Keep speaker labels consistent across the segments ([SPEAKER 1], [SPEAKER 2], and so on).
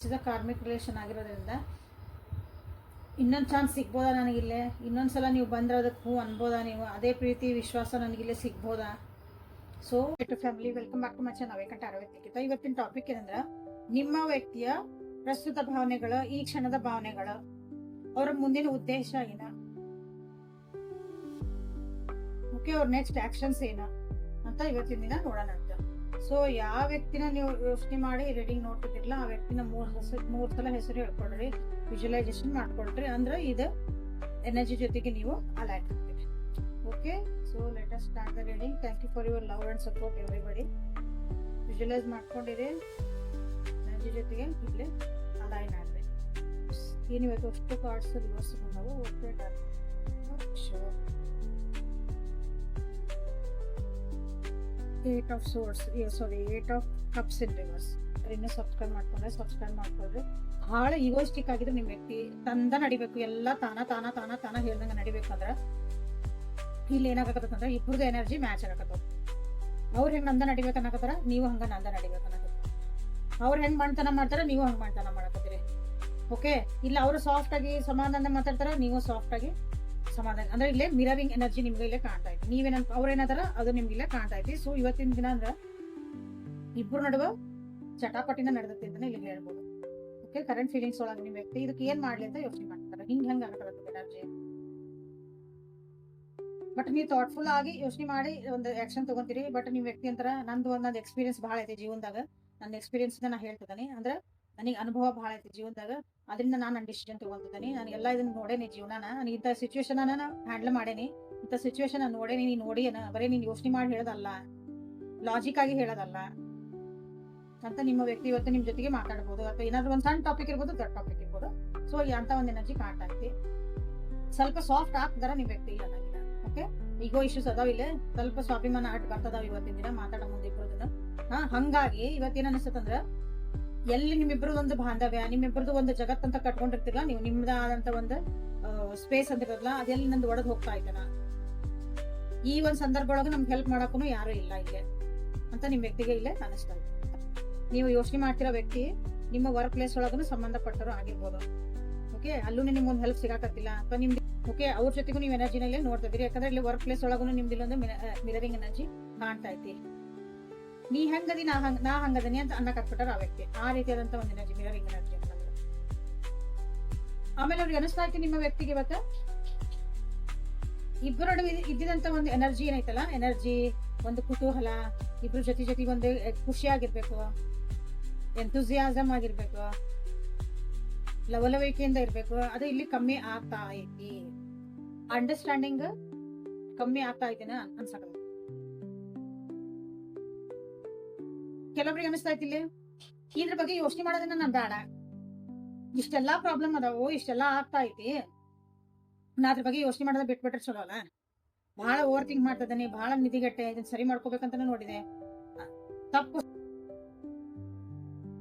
[SPEAKER 1] Karmic relation ಆಗಿರೋದ್ರಿಂದ ಇನ್ನೊಂದು chance ಸಿಗ್ಬೋದಾ ನನಗಿಲ್ಲೇ, ಇನ್ನೊಂದ್ಸಲ ನೀವು ಬಂದ್ರೆ ಅದಕ್ಕೆ ಹೂ ಅನ್ಬೋದಾ, ನೀವು ಅದೇ ಪ್ರೀತಿ ವಿಶ್ವಾಸ ನನಗಿಲ್ಲೇ ಸಿಗ್ಬೋದಾ. So family, welcome back to my channel ವೇಕಂಠ ಅರವತ್ತಕ್ಕಿಂತ. ಇವತ್ತಿನ ಟಾಪಿಕ್ ಏನಂದ್ರೆ, ನಿಮ್ಮ ವ್ಯಕ್ತಿಯ ಪ್ರಸ್ತುತ ಭಾವನೆಗಳು, ಈ ಕ್ಷಣದ ಭಾವನೆಗಳು, ಅವರ ಮುಂದಿನ ಉದ್ದೇಶ ಏನ, ಓಕೆ, ಅವ್ರ ನೆಕ್ಸ್ಟ್ ಆಕ್ಷನ್ಸ್ ಏನ ಅಂತ ಇವತ್ತಿನ ದಿನ ನೋಡೋಣ ಅಂತ. ಸೊ ಯಾವ ವ್ಯಕ್ತಿನ ನೀವು ಯೋಚನೆ ಮಾಡಿ ರೀಡಿಂಗ್ ನೋಡ್ತಿದ್ದಿರಲ್ಲ, ಆ ವ್ಯಕ್ತಿನ ಮೂರ್ ಸಲ ಹೆಸರು ಹೇಳ್ಕೊಡ್ರಿ, ವಿಜುವಲೈಸೇಷನ್ ಮಾಡ್ಕೊಳ್ರಿ. ಅಂದ್ರೆ ಇದು ಎನರ್ಜಿ ಜೊತೆಗೆ ನೀವು ಅಲೈನ್ ಆಗ್ತೀವಿ. Okay, so let us start the reading. Thank you for your love and support everybody. Visualise ಮಾಡ್ಕೊಂಡಿರಿ, ಎನರ್ಜಿ ಜೊತೆಗೆ ಇಲ್ಲಿ ಅಲೈನ್ ಆಗ್ರಿ. ಏನು ಇವತ್ತು ಅಷ್ಟು ಕಾರ್ಡ್ಸ್ ರಿವರ್ಸ್ ಬಂದವು. Okay, sure. 8 of swords, 8 of cups in reverse. ಇನ್ನೂ ಸಬ್ಸ್ಕ್ರೈಬ್ ಮಾಡ್ಕೊಳ್ರಿ. ಬಹಳ ಈಗೋಸ್ಟಿಕ್ ಆಗಿದ್ರೆ ನಿಮ್ಮ ವ್ಯಕ್ತಿ ತಂದ ನಡಿಬೇಕು, ಎಲ್ಲ ತಾನ ಹೇಳ್ದಂಗ ನಡಿಬೇಕಂದ್ರ ಇಲ್ಲಿ ಏನಾಗತ್ತಂದ್ರ ಇಬ್ಬರದು ಎನರ್ಜಿ ಮ್ಯಾಚ್ ಆಗತ್ತ. ಅವ್ರು ಹೆಂಗ್ ನಂದ ನಡಿಬೇಕ ಅನ್ನಕತ್ತಾರ, ನೀವು ಹಂಗ ನಂದ ನಡಿಬೇಕ ಅನ್ನಕತ್ತ. ಅವ್ರು ಹೆಂಗ್ ಮಾಡ್ತಾನ ಮಾಡ್ತಾರ, ನೀವು ಹಂಗ್ ಮಾಡ್ತಾನ ಮಾಡಕತ್ತೀರಿ. ಓಕೆ, ಇಲ್ಲ ಅವರು ಸಾಫ್ಟ್ ಆಗಿ ಸಮಾಧಾನ ಮಾತಾಡ್ತಾರ, ನೀವು ಸಾಫ್ಟ್ ಆಗಿ ಸಮಾಧಾನ. ಅಂದ್ರೆ ಇಲ್ಲೇ ಮಿರರಿಂಗ್ ಎನರ್ಜಿ ನಿಮ್ಗೆ ಇಲ್ಲೇ ಕಾಣ್ತಾ ಐತಿ. ನೀವೇನಂತ ಅವ್ರೇನಾದಾರ ಅದು ನಿಮ್ಗೆ ಇಲ್ಲೇ ಕಾಣ್ತಾ ಐತಿ. ಸೊ ಇವತ್ತಿನ ದಿನ ಅಂದ್ರ ಇಬ್ರು ನಡುವ ಚಟಾಪಟಿನ ನಡೆದತ್ತೆ ಅಂತಾನೆ ಇಲ್ಲಿ ಹೇಳ್ಬೋದು. ಓಕೆ, ಕರೆಂಟ್ ಫೀಲಿಂಗ್ಸ್ ಒಳಗೆ ನಿಮ್ ವ್ಯಕ್ತಿ ಇದಕ್ಕೆ ಏನ್ ಮಾಡ್ಲಿ ಅಂತ ಯೋಚನೆ ಮಾಡ್ತಾರೆ. ಹೆಂಗ್ ಆಗತ್ತೆ ಎನರ್ಜಿ. ಬಟ್ ನೀವು ಥಾಟ್ಫುಲ್ ಆಗಿ ಯೋಚನೆ ಮಾಡಿ ಒಂದು ಆಕ್ಷನ್ ತಗೊಂತೀರಿ. ಬಟ್ ನಿಮ್ ವ್ಯಕ್ತಿ ಅಂತಾರ, ನಂದು ಎಕ್ಸ್ಪೀರಿಯನ್ಸ್ ಬಹಳ ಐತಿ ಜೀವನದಾಗ, ನನ್ನ ಎಕ್ಸ್ಪೀರಿಯನ್ಸ್ ನಾ ಹೇಳ್ತಿದ್ದಾನೆ. ಅಂದ್ರೆ ನನಗೆ ಅನುಭವ ಬಹಳ ಐತಿ ಜೀವನದಾಗ, ಅದರಿಂದ ನಾನು ಡಿಸಿಷನ್ ತಗೊಂತಿದ್ದೀನಿ. ನಾನು ಎಲ್ಲ ಇದನ್ನ ನೋಡೇನಿ ಜೀವನಾನ, ನಾನು ಇಂಥ ಸಿಚುವೇಶನ್ ನಾನು ಹ್ಯಾಂಡಲ್ ಮಾಡೇನಿ, ಇಂಥ ಸಿಚುವೇಶನ್ ನಾನು ನೋಡೇನಿ. ನೀನು ನೋಡಿ ಬರೀ ನೀನು ಯೋಚನೆ ಮಾಡಿ ಹೇಳೋದಲ್ಲ, ಲಾಜಿಕ್ ಆಗಿ ಹೇಳೋದಲ್ಲ ಅಂತ ನಿಮ್ಮ ವ್ಯಕ್ತಿ ಇವತ್ತು ನಿಮ್ ಜೊತೆಗೆ ಮಾತಾಡ್ಬೋದು. ಅಥವಾ ಏನಾದ್ರು ಒಂದು ಸಣ್ಣ ಟಾಪಿಕ್ ಇರ್ಬೋದು, ದೊಡ್ಡ ಟಾಪಿಕ್ ಇರ್ಬೋದು. ಸೊ ಅಂತ ಒಂದು ಎನರ್ಜಿ ಕಾಣ್ತಾ ಐತಿ. ಸ್ವಲ್ಪ ಸಾಫ್ಟ್ ಆಗ್ತಾರ ನಿಮ್ ವ್ಯಕ್ತಿ ಇಲ್ಲ ನನಗಿನ. ಓಕೆ, ಈಗೋ ಇಶ್ಯೂಸ್ ಅದಾವ, ಇಲ್ಲಿ ಸ್ವಲ್ಪ ಸ್ವಾಭಿಮಾನ ಅಡ್ ಬರ್ತದಾವ ಇವತ್ತಿನ ದಿನ ಮಾತಾಡೋ ಮುಂದೆ ಇಬ್ಬರದನ್ನ. ಹಂಗಾಗಿ ಇವತ್ತೇನ್ ಅನಿಸ್ತಂದ್ರ, ಎಲ್ಲಿ ನಿಮ್ಮಿಬ್ರದ್ದು ಒಂದು ಬಾಂಧವ್ಯ, ನಿಮ್ಮಿಬ್ರದ್ದು ಒಂದು ಜಗತ್ತಂತ ಕಟ್ಕೊಂಡಿರ್ತಿರಲ್ಲ, ನೀವು ನಿಮ್ದಾದಂತ ಒಂದು ಸ್ಪೇಸ್ ಅಂತ ಇರೋದಿಲ್ಲ, ಅದೆಲ್ಲಿ ನಂದು ಒಳಗ್ ಹೋಗ್ತಾ ಇದ್ದಾನ. ಈ ಒಂದ್ ಸಂದರ್ಭ ಒಳಗೆ ನಮ್ಗೆ ಹೆಲ್ಪ್ ಮಾಡಕ್ಕೂ ಯಾರು ಇಲ್ಲ ಇಲ್ಲೇ ಅಂತ ನಿಮ್ ವ್ಯಕ್ತಿಗೆ ಇಲ್ಲೇ ಅನಿಸ್ತಾ ಇದೆ. ನೀವು ಯೋಚನೆ ಮಾಡ್ತಿರೋ ವ್ಯಕ್ತಿ ನಿಮ್ಮ ವರ್ಕ್ ಪ್ಲೇಸ್ ಒಳಗೂ ಸಂಬಂಧಪಟ್ಟರು ಆಗಿರ್ಬೋದು. ಓಕೆ, ಅಲ್ಲೂ ನಿಮ್ಗೊಂದು ಹೆಲ್ಪ್ ಸಿಗಾಕತ್ತಿಲ್ಲ ಅಥವಾ ನಿಮ್ದು. ಓಕೆ, ಅವ್ರ ಜೊತೆಗೂ ನೀವು ಎನರ್ಜಿನ ಇಲ್ಲೇ ನೋಡ್ತಾ ಇದ್ದೀರಿ. ಯಾಕಂದ್ರೆ ಇಲ್ಲಿ ವರ್ಕ್ ಪ್ಲೇಸ್ ಒಳಗೂ ನಿಮ್ದು ಇಲ್ಲೊಂದು ಮಿರರಿಂಗ್ ಎನರ್ಜಿ ಕಾಣ್ತಾ ಐತಿ. ನೀ ಹೆಂಗದಿ, ನಾ ಹಂಗದನಿ ಅಂತ ಅನ್ನಕತ್ಬಿಟ್ಟಾರ ಆ ವ್ಯಕ್ತಿ. ಆ ರೀತಿಯಾದಂತ ಒಂದು ಎನರ್ಜಿ, ಮಿರರಿಂಗ್ ಎನರ್ಜಿ ಅಂತ. ಆಮೇಲೆ ಅವ್ರಿಗೆ ಅನಿಸ್ತಾ ಐತಿ ನಿಮ್ಮ ವ್ಯಕ್ತಿಗೆ ಇವತ್ತ ಇಬ್ಬರ ನಡುವೆ ಇದ್ದಿದಂತ ಒಂದು ಎನರ್ಜಿ ಏನೈತಲ್ಲ, ಎನರ್ಜಿ, ಒಂದು ಕುತೂಹಲ, ಇಬ್ರು ಜೊತೆ ಒಂದು ಖುಷಿಯಾಗಿರ್ಬೇಕು, ಎಂಥೂಸಿಯಾಸಮ್ ಆಗಿರ್ಬೇಕು, ಲವಲವಿಕೆಯಿಂದ ಇರ್ಬೇಕು. ಅದು ಇಲ್ಲಿ ಕಮ್ಮಿ ಆಗ್ತಾ ಐತಿ. ಅಂಡರ್ಸ್ಟ್ಯಾಂಡಿಂಗ್ ಕಮ್ಮಿ ಆಗ್ತಾ ಐತಿನ ಅನ್ಸಕ. ಕೆಲವೊಬ್ರಿಗೆ ಅನಿಸ್ತಾ ಐತಿ ಇಲ್ಲಿ ಇದ್ರ ಬಗ್ಗೆ ಯೋಚನೆ ಮಾಡೋದನ್ನ ನಾನ್ ಬೇಡ, ಇಷ್ಟೆಲ್ಲಾ ಪ್ರಾಬ್ಲಮ್ ಅದಾವು, ಇಷ್ಟೆಲ್ಲಾ ಆಗ್ತಾ ಐತಿ, ನಾ ಅದ್ರ ಬಗ್ಗೆ ಯೋಚನೆ ಮಾಡೋದ ಬಿಟ್ಬಿಟ್ರೆ ಚಲೋ ಅಲ್ಲ. ಬಹಳ ಓವರ್ ಥಿಂಕ್ ಮಾಡ್ತಿದ್ದಾನೆ, ಬಹಳ ನಿಧಿಗಟ್ಟೆ, ಇದನ್ನ ಸರಿ ಮಾಡ್ಕೋಬೇಕಂತಾನೆ ನೋಡಿದೆ. ತಪ್ಪು.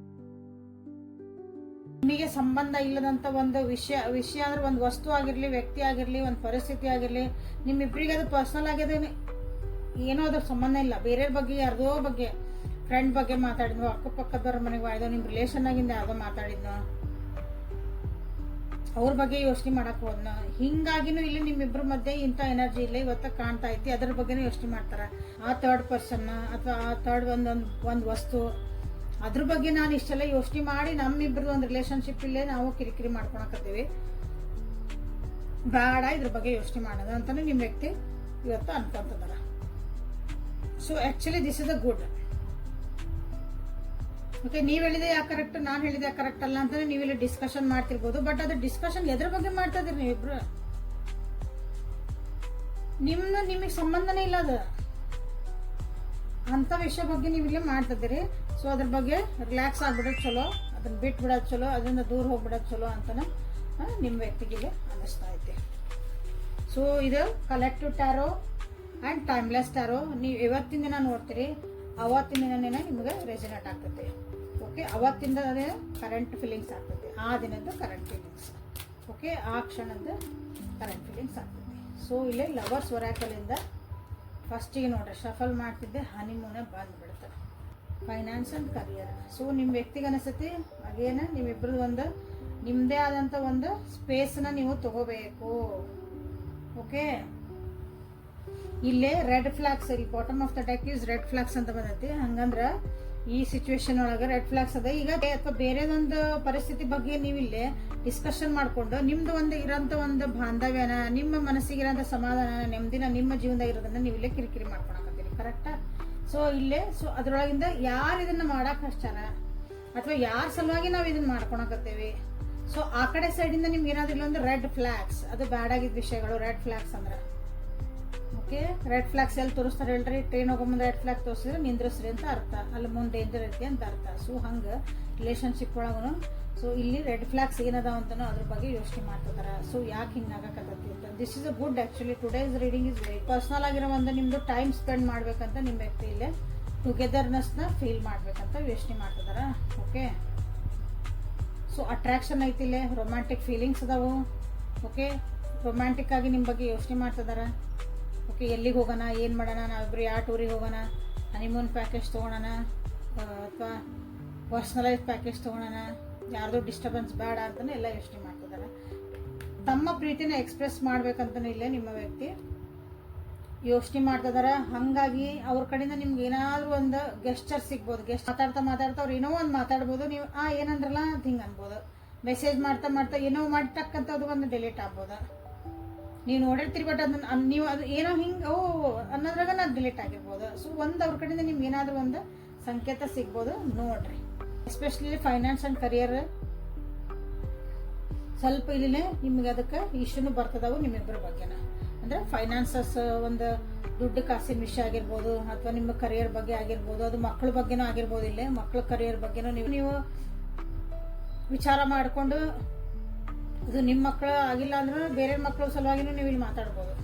[SPEAKER 1] ನಿಮಗೆ ಸಂಬಂಧ ಇಲ್ಲದಂತ ಒಂದು ವಿಷಯ ಅಂದ್ರೆ ಒಂದು ವಸ್ತು ಆಗಿರ್ಲಿ, ವ್ಯಕ್ತಿ ಆಗಿರ್ಲಿ, ಒಂದು ಪರಿಸ್ಥಿತಿ ಆಗಿರ್ಲಿ, ನಿಮ್ಮಿಬ್ರಿಗೆ ಅದು ಪರ್ಸನಲ್ ಆಗಿದೆ, ಏನೋ ಅದ್ರ ಸಂಬಂಧ ಇಲ್ಲ. ಬೇರೆಯವ್ರ ಬಗ್ಗೆ, ಯಾರ್ದೋ ಬಗ್ಗೆ, ಫ್ರೆಂಡ್ ಬಗ್ಗೆ ಮಾತಾಡಿದ್ನೋ, ಅಕ್ಕಪಕ್ಕದವ್ರ ಮನೆಗೆ ಯಾವ್ದೋ ನಿಮ್ ರಿಲೇಷನ್ ಆಗಿಂದ ಯಾವ್ದೋ ಮಾತಾಡಿದ್ನೋ, ಅವ್ರ ಬಗ್ಗೆ ಯೋಚನೆ ಮಾಡಕ್ ಹೋದ್ನ. ಹಿಂಗಾಗಿನೂ ಇಲ್ಲಿ ನಿಮ್ಮಿಬ್ರ ಮಧ್ಯೆ ಇಂಥ ಎನರ್ಜಿ ಇಲ್ಲ ಇವತ್ತ ಕಾಣ್ತಾ ಐತಿ. ಅದ್ರ ಬಗ್ಗೆನೂ ಯೋಚನೆ ಮಾಡ್ತಾರ. ಆ ಥರ್ಡ್ ಪರ್ಸನ್ ಅಥವಾ ಆ ಥರ್ಡ್ ಒಂದ್ ವಸ್ತು, ಅದ್ರ ಬಗ್ಗೆ ನಾನು ಇಷ್ಟೆಲ್ಲ ಯೋಚನೆ ಮಾಡಿ ನಮ್ಮಿಬ್ರದ್ದು ಒಂದು ರಿಲೇಶನ್ಶಿಪ್ ಇಲ್ಲೇ ನಾವು ಕಿರಿಕಿರಿ ಮಾಡ್ಕೊಳಕತ್ತೀವಿ, ಬೇಡ ಇದ್ರ ಬಗ್ಗೆ ಯೋಚನೆ ಮಾಡೋದು ಅಂತಾನೆ ನಿಮ್ ವ್ಯಕ್ತಿ ಇವತ್ತು ಅನ್ಕೊಂತದಾರ. So actually this is a good. Okay, ನೀವ್ ಹೇಳಿದೆ ಯಾಕೆ ಕರೆಕ್ಟ್, ನಾನ್ ಹೇಳಿದೆ ಯಾಕೆ ಕರೆಕ್ಟ್ ಅಲ್ಲ ಅಂತಾನೆ ನೀವಿಲ್ಲಿ ಡಿಸ್ಕಷನ್ ಮಾಡ್ತಿರ್ಬೋದು. ಬಟ್ ಅದು ಡಿಸ್ಕಷನ್ ಎದ್ರ ಬಗ್ಗೆ ಮಾಡ್ತಾ ಇದೀರಿ ನೀವಿಬ್ರು, ನಿಮಗ್ ಸಂಬಂಧನೇ ಇಲ್ಲ ಅದು ಅಂತ ವಿಷಯ ಬಗ್ಗೆ ನೀವು ಇಲ್ಲಿ ಮಾಡ್ತಾ ಇದೀರಿ. ಸೊ ಅದ್ರ ಬಗ್ಗೆ ರಿಲ್ಯಾಕ್ಸ್ ಆಗ್ಬಿಡೋದು ಚಲೋ, ಅದನ್ನ ಬಿಟ್ಟು ಬಿಡೋದು ಚಲೋ, ಅದರಿಂದ ದೂರ ಹೋಗ್ಬಿಡೋದು ಚಲೋ ಅಂತಾನೆ ನಿಮ್ ವ್ಯಕ್ತಿಗೆ ಇಲ್ಲಿ ಅನಿಸ್ತಾ ಐತಿ. ಸೊ ಇದು collective tarot and timeless tarot. ನೀವು ಇವತ್ತಿನ ದಿನ ನೋಡ್ತೀರಿ, ಅವತ್ತಿನ ದಿನನೇ ನಿಮ್ಗೆ ರೆಸಿನೇಟ್ ಆಗ್ತೈತಿ. ಓಕೆ, ಅವತ್ತಿಂದ ಅದೇ ಕರೆಂಟ್ ಫೀಲಿಂಗ್ಸ್ ಆಗ್ತೈತಿ, ಆ ದಿನದ್ದು ಕರೆಂಟ್ ಫೀಲಿಂಗ್ಸ್. ಓಕೆ, ಆ ಕ್ಷಣದ ಕರೆಂಟ್ ಫೀಲಿಂಗ್ಸ್ ಆಗ್ತೈತಿ. ಸೊ ಇಲ್ಲಿ ಲವರ್ಸ್ ಒರಾಕಲಿಂದ ಫಸ್ಟಿಗೆ ನೋಡ್ರಿ ಶಫಲ್ ಮಾಡ್ತಿದ್ದೆ, ಹನಿಮೂನೇ ಬಂದ್ಬಿಡ್ತಾರೆ. Finance and career. ಸೊ ನಿಮ್ಮ ವ್ಯಕ್ತಿಗೆ ಅನಿಸ್ತೈತಿ ಅಗೇನ ನಿಮ್ಮಿಬ್ರದ್ದು ಒಂದು ನಿಮ್ಮದೇ ಆದಂಥ ಒಂದು ಸ್ಪೇಸನ್ನ ನೀವು ತಗೋಬೇಕು. ಓಕೆ, ಇಲ್ಲೇ ರೆಡ್ ಫ್ಲಾಗ್ಸ್, ಇಲ್ಲಿ bottom of the deck is red flags ಅಂತ ಬಂದೈತಿ. ಹಂಗಂದ್ರೆ ಈ ಸಿಚುವೇಶನ್ ಒಳಗೆ ರೆಡ್ ಫ್ಲಾಗ್ಸ್ ಅದ. ಈಗ ಅಥವಾ ಬೇರೆದೊಂದು ಪರಿಸ್ಥಿತಿ ಬಗ್ಗೆ ನೀವು ಇಲ್ಲೇ ಡಿಸ್ಕಷನ್ ಮಾಡಿಕೊಂಡು ನಿಮ್ದು ಒಂದು ಇರೋಂಥ ಒಂದು ಬಾಂಧವ್ಯನ, ನಿಮ್ಮ ಮನಸ್ಸಿಗಿರೋಂಥ ಸಮಾಧಾನ, ನೆಮ್ಮದಿನ ನಿಮ್ಮ ಜೀವನದಾಗ ಇರೋದನ್ನ ನೀವು ಇಲ್ಲೇ ಕಿರಿಕಿರಿ ಮಾಡ್ಕೊಳಕತ್ತೀರಿ. ಕರೆಕ್ಟಾ? ಸೊ ಇಲ್ಲೇ ಅದರೊಳಗಿಂದ ಯಾರು ಇದನ್ನ ಮಾಡಕ್ ಹಚ್ಚಾರ ಅಥವಾ ಯಾರ ಸಲುವಾಗಿ ನಾವು ಇದನ್ನ ಮಾಡ್ಕೊಳಕತ್ತೇವಿ. ಸೊ ಆ ಕಡೆ ಸೈಡಿಂದ ನಿಮ್ಗೆ ಏನಾದ್ರು ಇಲ್ಲೊಂದು ರೆಡ್ ಫ್ಲಾಗ್ಸ್, ಅದು ಬ್ಯಾಡ್ ಆಗಿದ್ದ ವಿಷಯಗಳು. ರೆಡ್ ಫ್ಲಾಗ್ಸ್ ಅಂದ್ರೆ ಓಕೆ, ರೆಡ್ ಫ್ಲಾಗ್ಸ್ ಎಲ್ಲಿ ತೋರಿಸ್ತಾರೆ ಹೇಳ್ರಿ? ಟ್ರೈನ್ ಹೋಗೋ ಮುಂದೆ ರೆಡ್ ಫ್ಲಾಗ್ ತೋರಿಸಿದ್ರೆ ನಿಂದ್ರಿಸ್ರಿ ಅಂತ ಅರ್ಥ, ಅಲ್ಲಿ ಮುಂದೆ ಡೇಂಜರ್ ಐತಿ ಅಂತ ಅರ್ಥ. ಸೊ ಹಂಗೆ ರಿಲೇಶನ್ಶಿಪ್ ಒಳಗೂ ಸೊ ಇಲ್ಲಿ ರೆಡ್ ಫ್ಲಾಗ್ಸ್ ಏನದಾವ ಅಂತನೋ ಅದ್ರ ಬಗ್ಗೆ ಯೋಚನೆ ಮಾಡ್ತಿದಾರ. ಸೊ ಯಾಕೆ ಹಿಂಗೆ ಆಗಕತ್ತೈತಿ ಅಂತ. This is a good actually. Today's reading is very personal ಆಗಿರೋ ಒಂದು ನಿಮ್ಮದು ಟೈಮ್ ಸ್ಪೆಂಡ್ ಮಾಡ್ಬೇಕಂತ ನಿಮ್ಮ ವ್ಯಕ್ತಿ ಇಲ್ಲೇ ಟುಗೆದರ್ನೆಸ್ನ ಫೀಲ್ ಮಾಡ್ಬೇಕಂತ ಯೋಚನೆ ಮಾಡ್ತಿದಾರ. ಓಕೆ, ಸೊ ಅಟ್ರಾಕ್ಷನ್ ಐತಿ, ಇಲ್ಲೇ ರೊಮ್ಯಾಂಟಿಕ್ ಫೀಲಿಂಗ್ಸ್ ಅದಾವು. ಓಕೆ, ರೊಮ್ಯಾಂಟಿಕ್ ಆಗಿ ನಿಮ್ಮ ಬಗ್ಗೆ ಯೋಚನೆ ಮಾಡ್ತಿದಾರ. ಓಕೆ, ಎಲ್ಲಿಗೆ ಹೋಗೋಣ, ಏನು ಮಾಡೋಣ, ನಾವಿಬ್ರು ಯಾವ ಟೂರಿಗೆ ಹೋಗೋಣ, ಹನಿಮೂನ್ ಪ್ಯಾಕೇಜ್ ತೊಗೊಳೋಣ ಅಥವಾ ಪರ್ಸ್ನಲೈಸ್ ಪ್ಯಾಕೇಜ್ ತೊಗೊಳೋಣ, ಯಾರ್ದು ಡಿಸ್ಟರ್ಬೆನ್ಸ್ ಬೇಡ ಅಂತಲೇ ಎಲ್ಲ ಯೋಚನೆ ಮಾಡ್ತಿದ್ದಾರೆ. ತಮ್ಮ ಪ್ರೀತಿನ ಎಕ್ಸ್ಪ್ರೆಸ್ ಮಾಡ್ಬೇಕಂತಲೇ ಇಲ್ಲೇ ನಿಮ್ಮ ವ್ಯಕ್ತಿ ಯೋಚನೆ ಮಾಡ್ತಿದಾರೆ. ಹಾಗಾಗಿ ಅವ್ರ ಕಡೆಯಿಂದ ನಿಮ್ಗೆ ಏನಾದರೂ ಒಂದು ಗೆಸ್ಚರ್ ಸಿಗ್ಬೋದು. ಗೆಸ್ಟ್ ಮಾತಾಡ್ತಾ ಅವ್ರು ಏನೋ ಒಂದು ಮಾತಾಡ್ಬೋದು, ನೀವು ಏನಂದ್ರಲ್ಲ ಅಂತ ಹಿಂಗೆ ಅನ್ಬೋದು. ಮೆಸೇಜ್ ಮಾಡ್ತಾ ಏನೋ ಮಾಡ್ತಕ್ಕಂಥ ಅದು ಒಂದು ಡಿಲೀಟ್ ಆಗ್ಬೋದು. ನೀವು ನೋಡಿರ್ತೀರಿ, ಬಟ್ ಅದನ್ನ ನೀವು ಅದು ಏನೋ ಹಿಂಗೆ ಅನ್ನೋದ್ರಾಗ ನಾನು ಡಿಲೀಟ್ ಆಗಿರ್ಬೋದು. ಸೊ ಒಂದು ಅವ್ರ ಕಡೆಯಿಂದ ನಿಮ್ಗೆ ಏನಾದರೂ ಒಂದು ಸಂಕೇತ ಸಿಗ್ಬೋದು, ನೋಡ್ರಿ. ಎಸ್ಪೆಷಲಿ ಫೈನಾನ್ಸ್ ಆ್ಯಂಡ್ ಕರಿಯರ್ ಸ್ವಲ್ಪ ಇಲ್ಲಿನೇ ನಿಮ್ಗೆ ಅದಕ್ಕೆ ಇಶ್ಯೂನು ಬರ್ತದವು ನಿಮ್ಮಿಬ್ಬರ ಬಗ್ಗೆನ. ಅಂದರೆ ಫೈನಾನ್ಸಸ್ ಒಂದು ದುಡ್ಡು ಕಾಸಿನ ವಿಷಯ ಆಗಿರ್ಬೋದು ಅಥವಾ ನಿಮ್ಮ ಕರಿಯರ್ ಬಗ್ಗೆ ಆಗಿರ್ಬೋದು, ಅದು ಮಕ್ಕಳ ಬಗ್ಗೆನೂ ಆಗಿರ್ಬೋದು. ಇಲ್ಲೇ ಮಕ್ಕಳ ಕರಿಯರ್ ಬಗ್ಗೆನೂ ನೀವು ವಿಚಾರ ಮಾಡಿಕೊಂಡು, ಅದು ನಿಮ್ಮ ಮಕ್ಕಳು ಆಗಿಲ್ಲ ಅಂದ್ರೆ ಬೇರೆ ಮಕ್ಕಳ ಸಲುವಾಗಿನೂ ನೀವು ಇಲ್ಲಿ ಮಾತಾಡ್ಬೋದು.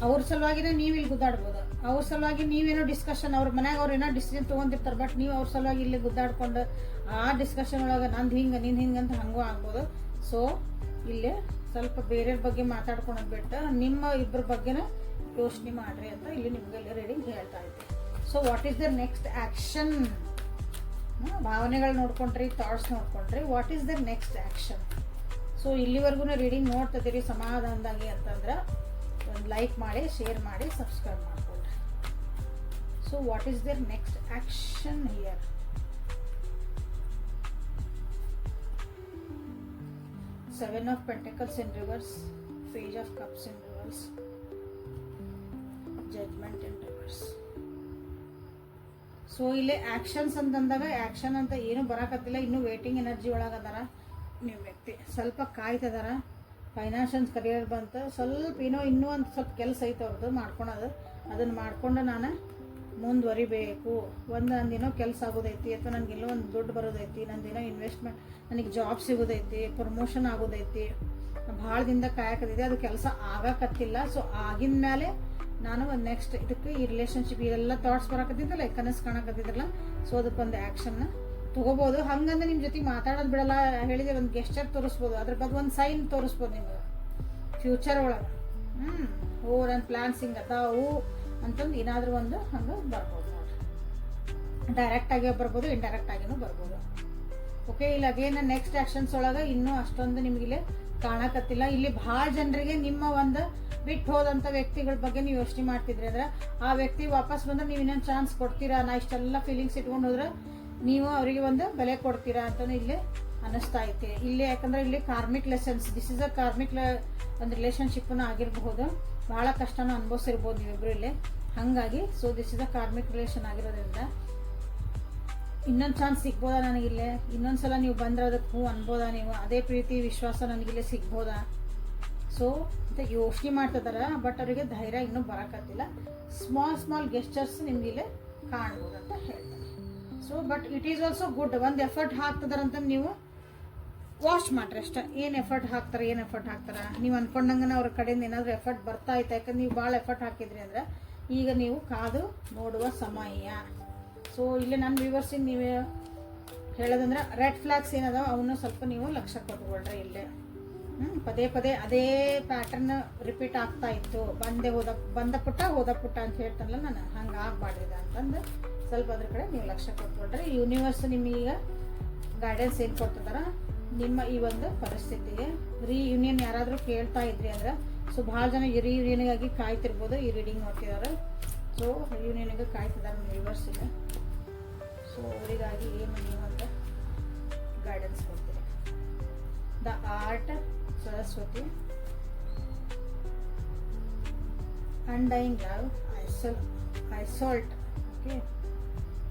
[SPEAKER 1] ಅವ್ರ ಸಲುವಾಗಿನೇ ನೀವು ಇಲ್ಲಿ ಗುದ್ದಾಡ್ಬೋದು. ಅವ್ರ ಸಲುವಾಗಿ ನೀವೇನೋ ಡಿಸ್ಕಷನ್, ಅವ್ರ ಮನ್ಯಾಗ ಅವ್ರು ಏನೋ ಡಿಸಿಷನ್ ತೊಗೊಂಡಿರ್ತಾರೆ, ಬಟ್ ನೀವು ಅವ್ರ ಸಲುವಾಗಿ ಇಲ್ಲಿ ಗುದ್ದಾಡ್ಕೊಂಡು ಆ ಡಿಸ್ಕಷನ್ ಒಳಗೆ ನಂದು ಹಿಂಗೆ ನೀನು ಹಿಂಗೆ ಅಂತ ಹಂಗೂ ಆಗ್ಬೋದು. ಸೊ ಇಲ್ಲೇ ಸ್ವಲ್ಪ ಬೇರೆಯವ್ರ ಬಗ್ಗೆ ಮಾತಾಡ್ಕೊಳೋದು ಬಿಟ್ಟು ನಿಮ್ಮ ಇಬ್ಬರ ಬಗ್ಗೆನ ಯೋಚನೆ ಮಾಡ್ರಿ ಅಂತ ಇಲ್ಲಿ ನಿಮಗೆಲ್ಲ ರೀಡಿಂಗ್ ಹೇಳ್ತಾ ಇದ್ದೆ. So what is the next action? ಭಾವನೆಗಳು ನೋಡ್ಕೊಂಡ್ರಿ, ಥಾಟ್ಸ್ ನೋಡ್ಕೊಂಡ್ರಿ, what is the next action? So ಇಲ್ಲಿವರೆಗೂ ರೀಡಿಂಗ್ ನೋಡ್ತಿದ್ದೀರಿ ಸಮಾಧಾನದಾಗಿ ಅಂತಂದ್ರೆ ಒಂದು ಲೈಕ್ ಮಾಡಿ, ಶೇರ್ ಮಾಡಿ, ಸಬ್ಸ್ಕ್ರೈಬ್ ಮಾಡ್ಕೊಳ್ರಿ. So what is the next action here? Seven of Pentacles in reverse, Page of Cups in reverse, Judgment in reverse. So ಇಲ್ಲಿ actions ಅಂತಂದಾಗ ಆ್ಯಕ್ಷನ್ ಅಂತ ಏನು ಬರೋಕತ್ತಿಲ್ಲ, ಇನ್ನೂ ವೇಟಿಂಗ್ ಎನರ್ಜಿ ಒಳಗದಾರ ನಿಮ್ಮ ವ್ಯಕ್ತಿ. ಸ್ವಲ್ಪ ಕಾಯ್ತಿದಾರ. ಫೈನಾನ್ಸ್ ಆ್ಯಂಡ್ ಕರಿಯರ್ ಬಂತು, ಸ್ವಲ್ಪ ಇನ್ನೂ ಒಂದು ಸ್ವಲ್ಪ ಕೆಲಸ ಐತೆ ಅವ್ರದ್ದು ಮಾಡ್ಕೊಳೋದು. ಅದನ್ನು ಮಾಡ್ಕೊಂಡು ನಾನು ಮುಂದುವರಿಬೇಕು. ನಂದೇನೋ ಕೆಲಸ ಆಗೋದೈತಿ ಅಥವಾ ನನಗೆಲ್ಲೋ ಒಂದು ದುಡ್ಡು ಬರೋದೈತಿ, ನಂದೇನೋ ಇನ್ವೆಸ್ಟ್ಮೆಂಟ್, ನನಗೆ ಜಾಬ್ ಸಿಗೋದೈತಿ, ಪ್ರಮೋಷನ್ ಆಗೋದೈತಿ, ಭಾಳ ದಿನದ ಕಾಯಕತ್ತಿದೆ, ಅದು ಕೆಲಸ ಆಗಕತ್ತಿಲ್ಲ. ಸೊ ಆಗಿನ ಮೇಲೆ ನಾನು ಒಂದು ನೆಕ್ಸ್ಟ್ ಇದಕ್ಕೆ ಈ ರಿಲೇಷನ್ಶಿಪ್ ಇದೆಲ್ಲ ಥಾಟ್ಸ್ ಬರೋಕತ್ತಿದ್ದಲ್ಲ, ಕನಸು ಕಾಣಕತ್ತಿದ್ರಲ್ಲ, ಸೊ ಅದಕ್ಕೊಂದು ಆ್ಯಕ್ಷನ್ನ ತೊಗೋಬೋದು. ಹಂಗಂದ್ರೆ ನಿಮ್ಮ ಜೊತೆ ಮಾತಾಡೋದು ಬಿಡಲ್ಲ ಹೇಳಿದೆ, ಒಂದು ಗೆಸ್ಚರ್ ತೋರಿಸ್ಬೋದು, ಅದ್ರ ಬಗ್ಗೆ ಒಂದು ಸೈನ್ ತೋರಿಸ್ಬೋದು ನಿಮಗೆ ಫ್ಯೂಚರ್ ಒಳಗೆ. ನನ್ನ ಪ್ಲ್ಯಾನ್ಸ್ ಹಿಂಗೆ ಅದಾವು ಅಂತಂದು ಏನಾದರೂ ಒಂದು ಹಂಗೆ ಬರ್ಬೋದು ನೋಡಿರಿ. ಡೈರೆಕ್ಟಾಗಿ ಬರ್ಬೋದು, ಇಂಡೈರೆಕ್ಟ್ ಆಗಿನೂ ಬರ್ಬೋದು. ಓಕೆ, ಇಲ್ಲಿ ಅಗೇನ್ ನೆಕ್ಸ್ಟ್ ಆ್ಯಕ್ಷನ್ಸ್ ಒಳಗೆ ಇನ್ನೂ ಅಷ್ಟೊಂದು ನಿಮಗಿಲ್ಲಿ ಕಾಣಕತ್ತಿಲ್ಲ. ಇಲ್ಲಿ ಭಾಳ ಜನರಿಗೆ ನಿಮ್ಮ ಒಂದು ಬಿಟ್ಟು ಹೋದಂಥ ವ್ಯಕ್ತಿಗಳ ಬಗ್ಗೆ ನೀವು ಯೋಚನೆ ಮಾಡ್ತಿದ್ರಿ ಅಂದ್ರೆ ಆ ವ್ಯಕ್ತಿ ವಾಪಸ್ ಬಂದ್ರೆ ನೀವು ಇನ್ನೊಂದು ಚಾನ್ಸ್ ಕೊಡ್ತೀರಾ, ನಾ ಇಷ್ಟೆಲ್ಲ ಫೀಲಿಂಗ್ಸ್ ಇಟ್ಕೊಂಡು ಹೋದ್ರೆ ನೀವು ಅವರಿಗೆ ಒಂದು ಬೆಲೆ ಕೊಡ್ತೀರಾ ಅಂತಲೂ ಇಲ್ಲಿ ಅನ್ನಿಸ್ತಾ ಐತೆ ಇಲ್ಲಿ. ಯಾಕಂದ್ರೆ ಇಲ್ಲಿ karmic lessons, this is a karmic ಒಂದು ರಿಲೇಷನ್ಶಿಪ್ನ ಆಗಿರಬಹುದು, ಭಾಳ ಕಷ್ಟನ ಅನುಭವಿಸಿರ್ಬೋದು ನೀವಿಬ್ರು ಇಲ್ಲಿ. ಹಾಗಾಗಿ so this is a karmic relation ಆಗಿರೋದ್ರಿಂದ ಇನ್ನೊಂದು ಚಾನ್ಸ್ ಸಿಗ್ಬೋದಾ ನನಗಿಲ್ಲೇ, ಇನ್ನೊಂದ್ಸಲ ನೀವು ಬಂದ್ರೆ ಅದಕ್ಕೆ ಹೂ ಅನ್ಬೋದಾ, ನೀವು ಅದೇ ಪ್ರೀತಿ ವಿಶ್ವಾಸ ನನಗಿಲ್ಲೇ ಸಿಗ್ಬೋದಾ? ಸೊ ಅಂತ ಯೋಚನೆ ಮಾಡ್ತಿದಾರೆ, ಬಟ್ ಅವರಿಗೆ ಧೈರ್ಯ ಇನ್ನೂ ಬರೋಕತ್ತಿಲ್ಲ. ಸ್ಮಾಲ್ ಗೆಸ್ಚರ್ಸ್ ನಿಮಗಿಲ್ಲೇ ಕಾಣ್ಬೋದು ಅಂತ ಹೇಳ್ತಾರೆ. So but it is also good. ಒಂದು ಎಫರ್ಟ್ ಹಾಕ್ತಿದಾರಂತ ನೀವು ವಾಚ್ ಮಾಡ್ರಿ ಅಷ್ಟೇ. ಏನು ಎಫರ್ಟ್ ಹಾಕ್ತಾರೆ ನೀವು ಅನ್ಕೊಂಡಂಗೆ ಅವ್ರ ಕಡೆಯಿಂದ ಏನಾದರೂ ಎಫರ್ಟ್ ಬರ್ತಾ ಐತೆ. ಯಾಕಂದ್ರೆ ನೀವು ಭಾಳ ಎಫರ್ಟ್ ಹಾಕಿದ್ರಿ ಅಂದ್ರೆ ಈಗ ನೀವು ಕಾದು ನೋಡುವ ಸಮಯ. ಸೊ ಇಲ್ಲಿ ನನ್ನ ವ್ಯೂವರ್ಸಿಗೆ ನೀವು ಹೇಳೋದಂದ್ರೆ ರೆಡ್ ಫ್ಲಾಗ್ಸ್ ಏನದಾವ ಅವನ್ನ ಸ್ವಲ್ಪ ನೀವು ಲಕ್ಷ್ಯ ಕೊಟ್ಕೊಳ್ರಿ. ಇಲ್ಲೇ ಪದೇ ಅದೇ ಪ್ಯಾಟರ್ನ್ ರಿಪೀಟ್ ಆಗ್ತಾ ಇತ್ತು. ಬಂದ ಪುಟ್ಟ ಹೋದ ಪುಟ್ಟ ಅಂತ ಹೇಳ್ತಾನಲ್ಲ ನಾನು, ಹಂಗೆ ಆಗಬಾರ್ದಿದೆ ಅಂತಂದು ಸ್ವಲ್ಪ ಅದ್ರ ಕಡೆ ನೀವು ಲಕ್ಷ್ಯ ಕೊಟ್ಕೊಳ್ರಿ. ಯೂನಿವರ್ಸ್ ನಿಮಗೀಗ ಗೈಡೆನ್ಸ್ ಏನು ಕೊಡ್ತಿದಾರ, ನಿಮ್ಮ ಈ ಒಂದು ಪರಿಸ್ಥಿತಿಗೆ ರಿಯೂನಿಯನ್ ಯಾರಾದರೂ ಕೇಳ್ತಾ ಇದ್ರಿ ಅಂದ್ರೆ, ಸೊ ಭಾಳ ಜನ ಈ ರಿಯೂನಿಯನ್ಗಾಗಿ ಕಾಯ್ತಿರ್ಬೋದು, ಈ ರೀಡಿಂಗ್ ನೋಡ್ತಿದ್ದಾರೆ. ಸೊ ರಿಯೂನಿಯನ್ಗೆ ಕಾಯ್ತಿದ್ದಾರೆ ಯೂನಿವರ್ಸ್ ಇದೆ. ಸೊ ಅವರಿಗಾಗಿ ಏನು ನೀವು ಅಂತ ಗೈಡೆನ್ಸ್ ಕೊಡ್ತೀರಿ. The art Saraswati, undying love, isolate, okay,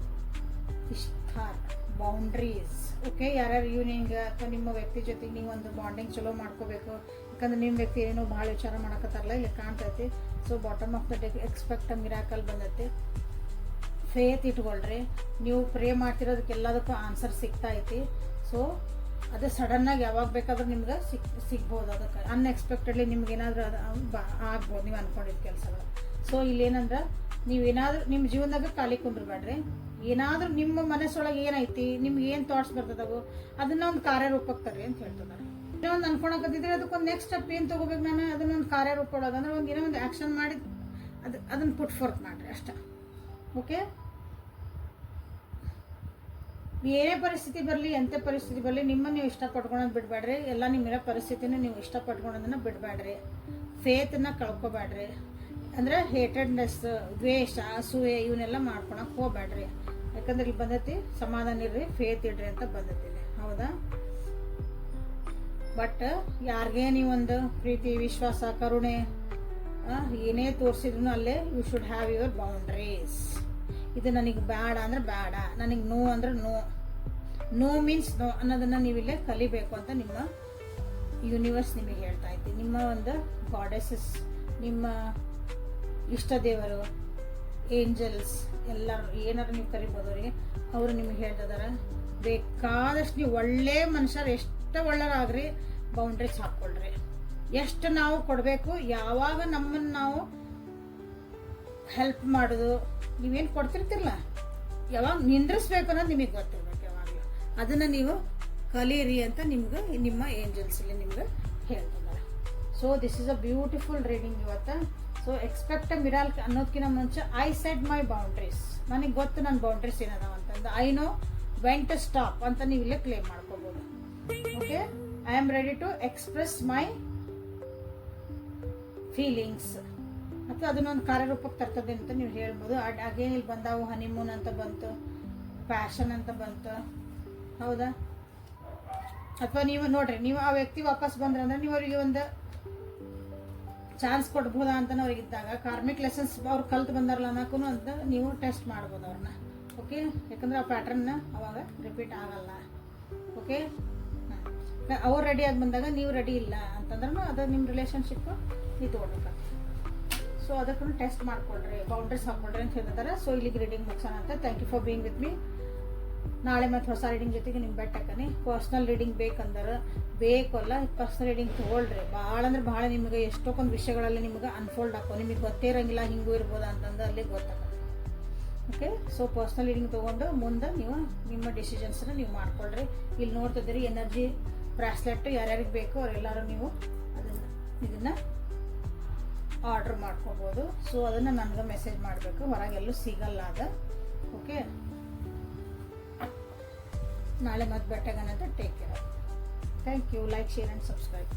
[SPEAKER 1] ishtar, boundaries, okay. ಯಾರ್ಯಾರು ಯೂನಿಯನ್ಗೆ ಅಥವಾ ನಿಮ್ಮ ವ್ಯಕ್ತಿ ಜೊತೆಗೆ ನೀವು ಒಂದು ಬಾಂಡಿಂಗ್ ಚಲೋ ಮಾಡ್ಕೋಬೇಕು, ಯಾಕಂದ್ರೆ ನಿಮ್ಮ ವ್ಯಕ್ತಿ ಏನೋ ಭಾಳ ವಿಚಾರ ಮಾಡಕತ್ತಾರಲ್ಲ ಇಲ್ಲಿ ಕಾಣ್ತೈತಿ. So bottom of the deck expect a miracle ಬಂದೈತಿ. ಫೇತ್ ಇಟ್ಕೊಳ್ರಿ, ನೀವು ಪ್ರೇ ಮಾಡ್ತಿರೋದಕ್ಕೆಲ್ಲದಕ್ಕೂ ಆನ್ಸರ್ ಸಿಗ್ತಾ ಐತಿ. ಸೊ ಅದು ಸಡನ್ನಾಗಿ ಯಾವಾಗ ಬೇಕಾದ್ರೂ ನಿಮ್ಗೆ ಸಿಗ್ಬೋದು. ಅದಕ್ಕೆ ಅನ್ಎಕ್ಸ್ಪೆಕ್ಟೆಡ್ಲಿ ನಿಮ್ಗೆ ಏನಾದರೂ ಆಗ್ಬೋದು ನೀವು ಅಂದ್ಕೊಂಡಿದ್ದ ಕೆಲಸಗಳು. ಸೊ ಇಲ್ಲೇನಂದ್ರೆ ನೀವೇನಾದ್ರೂ ನಿಮ್ಮ ಜೀವನದಾಗ ಖಾಲಿ ಕುಂದ್ರಬೇಡ್ರಿ. ಏನಾದರೂ ನಿಮ್ಮ ಮನಸ್ಸೊಳಗೆ ಏನೈತಿ, ನಿಮ್ಗೆ ಏನು ಥಾಟ್ಸ್ ಬರ್ತದವು ಅದನ್ನ ಒಂದು ಕಾರ್ಯರೂಪಕ್ಕೆ ತರ್ರಿ ಅಂತ ಹೇಳ್ತಿದ್ದಾರೆ. ಏನೋ ಒಂದು ಅನ್ಕೊಳಕತ್ತಿದ್ರೆ ಅದಕ್ಕೊಂದು ನೆಕ್ಸ್ಟ್ ಸ್ಟೆಪ್ ಏನು ತೊಗೋಬೇಕು, ನಾನು ಅದನ್ನೊಂದು ಕಾರ್ಯರೂಪ ಒಳಗೆ ಅಂದ್ರೆ ಒಂದು ಏನೋ ಒಂದು ಆ್ಯಕ್ಷನ್ ಮಾಡಿ ಅದನ್ನು ಪುಟ್ ಫೋರ್ತ್ ಮಾಡಿರಿ ಅಷ್ಟೇ. ಓಕೆ, ಏನೇ ಪರಿಸ್ಥಿತಿ ಬರಲಿ, ಎಂಥ ಪರಿಸ್ಥಿತಿ ಬರಲಿ, ನಿಮ್ಮನ್ನು ನೀವು ಇಷ್ಟಪಟ್ಕೊಳೋದು ಬಿಡಬೇಡ್ರಿ. ಎಲ್ಲ ನಿಮ್ಮಿರೋ ಪರಿಸ್ಥಿತಿನ ನೀವು ಇಷ್ಟಪಟ್ಕೊಳೋದನ್ನು ಬಿಡಬೇಡ್ರಿ. ಫೇತನ್ನ ಕಳ್ಕೊಬೇಡ್ರಿ. ಅಂದರೆ ಹೇಟೆಡ್ನೆಸ್, ದ್ವೇಷ, ಅಸೂಯೆ ಇವನ್ನೆಲ್ಲ ಮಾಡ್ಕೊಳಕ್ಕೆ ಹೋಗ್ಬೇಡ್ರಿ. ಯಾಕಂದ್ರೆ ಇಲ್ಲಿ ಬಂದೈತಿ ಸಮಾಧಾನ ಇರ್ರಿ, ಫೇತ್ ಇಡ್ರಿ ಅಂತ ಬಂದೈತಿದೆ, ಹೌದಾ. ಬಟ್ ಯಾರಿಗೇ ನೀವೊಂದು ಪ್ರೀತಿ, ವಿಶ್ವಾಸ, ಕರುಣೆ ಏನೇ ತೋರಿಸಿದ್ರು ಅಲ್ಲೇ you should have your boundaries. ಇದು ನನಗೆ ಬೇಡ ಅಂದ್ರೆ ಬೇಡ, ನನಗೆ ನೋ ಅಂದ್ರೆ ನೋ, ನೋ ಮೀನ್ಸ್ ನೋ ಅನ್ನೋದನ್ನು ನೀವಿಲ್ಲೇ ಕಲಿಬೇಕು ಅಂತ ನಿಮ್ಮ ಯೂನಿವರ್ಸ್ ನಿಮಗೆ ಹೇಳ್ತಾ ಇದ್ದೀನಿ. ನಿಮ್ಮ ಒಂದು ಗಾಡೆಸಸ್, ನಿಮ್ಮ ಇಷ್ಟ ದೇವರು, ಏಂಜಲ್ಸ್ ಎಲ್ಲರೂ ಏನಾರು ನೀವು ಕರಿಬೋದು ಅವ್ರಿಗೆ, ಅವರು ನಿಮಗೆ ಹೇಳ್ತಿದಾರೆ ಬೇಕಾದಷ್ಟು ನೀವು ಒಳ್ಳೆ ಮನುಷ್ಯರು ಎಷ್ಟು ಒಳ್ಳೆಯರಾಗ್ರಿ, ಬೌಂಡ್ರೀಸ್ ಹಾಕ್ಕೊಳ್ರಿ. ಎಷ್ಟು ನಾವು ಕೊಡಬೇಕು, ಯಾವಾಗ ನಮ್ಮನ್ನು ನಾವು ಹೆಲ್ಪ್ ಮಾಡೋದು, ನೀವೇನು ಕೊಡ್ತಿರ್ತಿರಲ್ಲ ಯಾವಾಗ ನಿಂದ್ರಿಸ್ಬೇಕು ಅನ್ನೋದು ನಿಮಗೆ ಗೊತ್ತಿರ್ಬೇಕು ಯಾವಾಗಲೂ. ಅದನ್ನು ನೀವು ಕಲೀರಿ ಅಂತ ನಿಮ್ಗೆ ನಿಮ್ಮ ಏಂಜಲ್ಸಲ್ಲಿ ನಿಮ್ಗೆ ಹೇಳ್ತಿದ್ದಾರೆ. So this is a beautiful reading ಇವತ್ತು. ಸೊ ಎಕ್ಸ್ಪೆಕ್ಟ್ ಅ ಮಿರಾಕಲ್ ಅನ್ನೋದಕ್ಕಿಂತ ಮುಂಚೆ ಐ ಸೆಟ್ ಮೈ ಬೌಂಡ್ರೀಸ್, ನನಗೆ ಗೊತ್ತು ನನ್ನ ಬೌಂಡ್ರೀಸ್ ಏನದಾವ ಅಂತಂದು. I know when to stop ಅಂತ ನೀವು ಇಲ್ಲೇ ಕ್ಲೇಮ್ ಮಾಡ್ಕೋಬೋದು. Okay, I am ready to express my feelings, ಅಥವಾ ಅದನ್ನೊಂದು ಕಾರ್ಯರೂಪಕ್ಕೆ ತರ್ತದೆ ಅಂತ ನೀವು ಹೇಳ್ಬೋದು. ಅಗೇನ್ ಇಲ್ಲಿ ಬಂದಾವು ಹನಿಮೂನ್ ಅಂತ ಬಂತು, ಪ್ಯಾಷನ್ ಅಂತ ಬಂತು, ಹೌದಾ. ಅಥವಾ ನೀವು ನೋಡ್ರಿ, ನೀವು ಆ ವ್ಯಕ್ತಿ ವಾಪಸ್ ಬಂದ್ರೆ ಅಂದ್ರೆ ನೀವು ಅವರಿಗೆ ಒಂದು ಚಾನ್ಸ್ ಕೊಡ್ಬೋದಾ ಅಂತ ಅವ್ರಿಗಿದ್ದಾಗ ಕಾರ್ಮಿಕ್ ಲೆಸನ್ಸ್ ಅವ್ರು ಕಲ್ತು ಬಂದಾರಲ್ಲ ಅನ್ನೋಕ್ಕೂ ಅಂತ ನೀವು ಟೆಸ್ಟ್ ಮಾಡ್ಬೋದು ಅವ್ರನ್ನ. ಓಕೆ, ಯಾಕಂದ್ರೆ ಆ ಪ್ಯಾಟ್ರನ್ನ ಅವಾಗ ರಿಪೀಟ್ ಆಗಲ್ಲ. ಓಕೆ, ಅವ್ರು ರೆಡಿಯಾಗಿ ಬಂದಾಗ ನೀವು ರೆಡಿ ಇಲ್ಲ ಅಂತಂದ್ರೂ ಅದು ನಿಮ್ಮ ರಿಲೇಷನ್ಶಿಪ್ ನೀವು ತೊಗೊಳ್ಬೇಕಾಗ್ತದೆ. ಸೊ ಅದಕ್ಕೂ ಟೆಸ್ಟ್ ಮಾಡ್ಕೊಳ್ರಿ, ಬೌಂಡ್ರೀಸ್ ಹಾಕ್ಕೊಳ್ರಿ ಅಂತ ಹೇಳ್ತಾರೆ. ಸೊ ಇಲ್ಲಿಗೆ ರೀಡಿಂಗ್ ಮುಗಿಸೋಣ ಅಂತ. Thank you for being with me. ನಾಳೆ ಮತ್ತು ಹೊಸ ರೀಡಿಂಗ್ ಜೊತೆಗೆ ನಿಮ್ಗೆ ಬೆಟ್ಟಕ್ಕನಿ. ಪರ್ಸ್ನಲ್ ರೀಡಿಂಗ್ ಬೇಕಂದ್ರೆ ಬೇಕಲ್ಲ, ಪರ್ಸ್ನಲ್ ರೀಡಿಂಗ್ ತೊಗೊಳ್ರಿ. ಭಾಳ ಅಂದ್ರೆ ಭಾಳ ನಿಮಗೆ ಎಷ್ಟೊಂದು ವಿಷಯಗಳಲ್ಲಿ ನಿಮ್ಗೆ ಅನ್ಫೋಲ್ಡ್ ಹಾಕೋ, ನಿಮಗೆ ಗೊತ್ತೇ ಇರೋಂಗಿಲ್ಲ ಹಿಂಗೂ ಇರ್ಬೋದು ಅಂತಂದು ಅಲ್ಲಿ ಗೊತ್ತಾಗುತ್ತೆ. ಓಕೆ, ಸೊ ಪರ್ಸ್ನಲ್ ರೀಡಿಂಗ್ ತೊಗೊಂಡು ಮುಂದೆ ನೀವು ನಿಮ್ಮ ಡಿಸಿಷನ್ಸನ್ನ ನೀವು ಮಾಡ್ಕೊಳ್ರಿ. ಇಲ್ಲಿ ನೋಡ್ತಿದ್ದೀರಿ ಎನರ್ಜಿ ಬ್ರಾಸ್ಲೆಟ್ ಯಾರ್ಯಾರಿಗೆ ಬೇಕೋ ಅವರೆಲ್ಲರೂ ನೀವು ಇದನ್ನು ಆರ್ಡ್ರ್ ಮಾಡ್ಕೋಬೋದು. ಸೊ ಅದನ್ನು ನನಗೆ ಮೆಸೇಜ್ ಮಾಡಬೇಕು, ಹೊರಗೆಲ್ಲೂ ಸಿಗಲ್ಲ ಅದು. ಓಕೆ, ನಾಳೆ ಮತ್ತೆ ಬೆಟ್ಟಾಗನಂತ. Take care. Thank you. Like, share and subscribe.